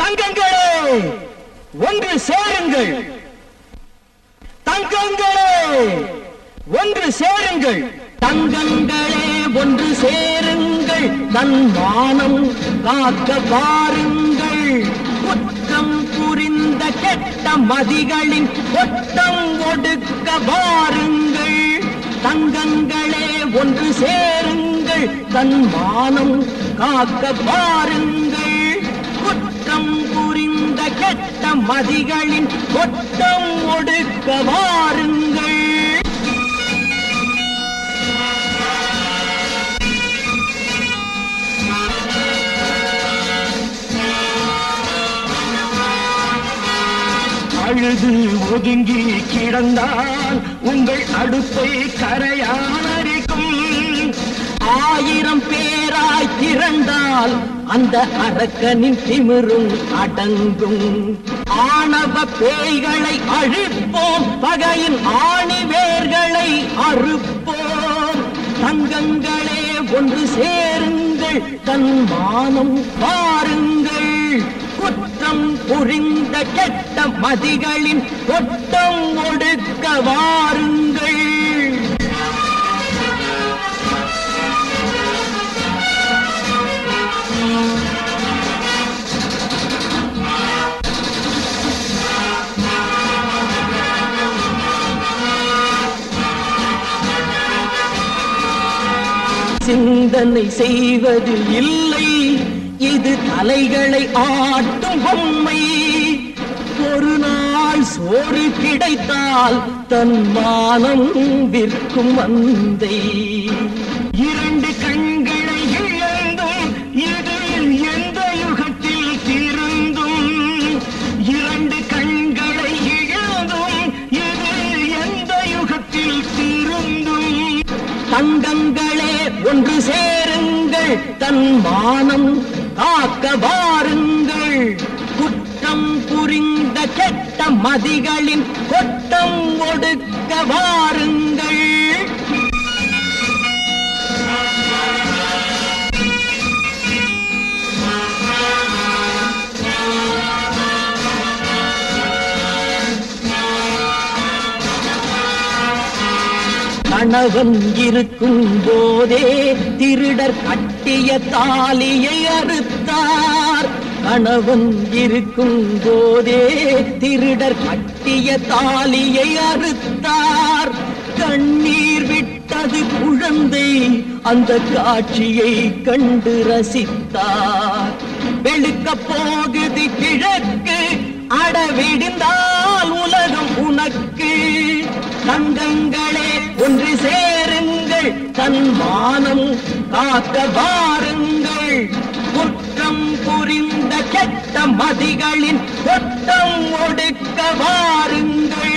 தங்கங்களே ஒன்று சேருங்கள், தங்கங்களே ஒன்று சேருங்கள், தங்கங்களே ஒன்று சேருங்கள், தன் மானம் காக்க பாருங்கள். குற்றம் புரிந்த கெட்ட மதிகளின் கொட்டம் ஒடுக்க பாருங்கள். தங்கங்களே ஒன்று சேருங்கள், தன் மானம் காக்க பாருங்கள். குற்றம் புரிந்த கெட்ட மதிகளின் கொட்டம் ஒடுக்க வாருங்கள். அழுது ஒதுங்கி கிடந்தால் உங்கள் அடுப்பை கரையானரிக்கும். 1000 பேராய் திரண்டால் அந்த அரக்கனின் திமிரும் அடங்கும். ஆணவ பேய்களை அழிப்போம், பகையின் ஆணிவேர்களை அறுப்போம். தங்கங்களே ஒன்று சேருங்கள், தன் மானம் பாருங்கள். குற்றம் புரிந்த கெட்ட மதிகளின் கொட்டம் ஒடுக்க வாருங்கள். சிந்தனை செய்வது இல்லை, இது தலைகளை ஆட்டும் பொம்மை. ஒரு நாள் சோறு கிடைத்தால் தன் மானம் விற்கும் மந்தை. 2 கண்களை இழந்தும் இது எந்த யுகத்தில் திருந்தும். 2 கண்களை இழந்தும் இது எந்த யுகத்தில் திருந்தும். தங்கங்களே ஒன்று சேருங்கள், தன் மானம் காக்க வாருங்கள். குற்றம் புரிந்த கெட்ட மதிகளின் கொட்டம் ஒடுக்க வாருங்கள். கணவன் இருக்கும் போதே திருடர் கட்டிய தாலியை அறுத்தார். கணவன் இருக்கும் போதே திருடர் கட்டிய தாலியை அறுத்தார். கண்ணீர் விட்டது குழந்தை, அந்த காட்சியை கண்டு ரசித்தார். வெளுக்க போகுது கிழக்கு, அடவிடிந்தால் உலகம் உனக்கு. தங்கங்களே ஒன்று சேருங்கள், தன் மானம் காக்க வாருங்கள். குற்றம் புரிந்த கெட்ட மதிகளின் கொட்டம் ஒடுக்க வாருங்கள்.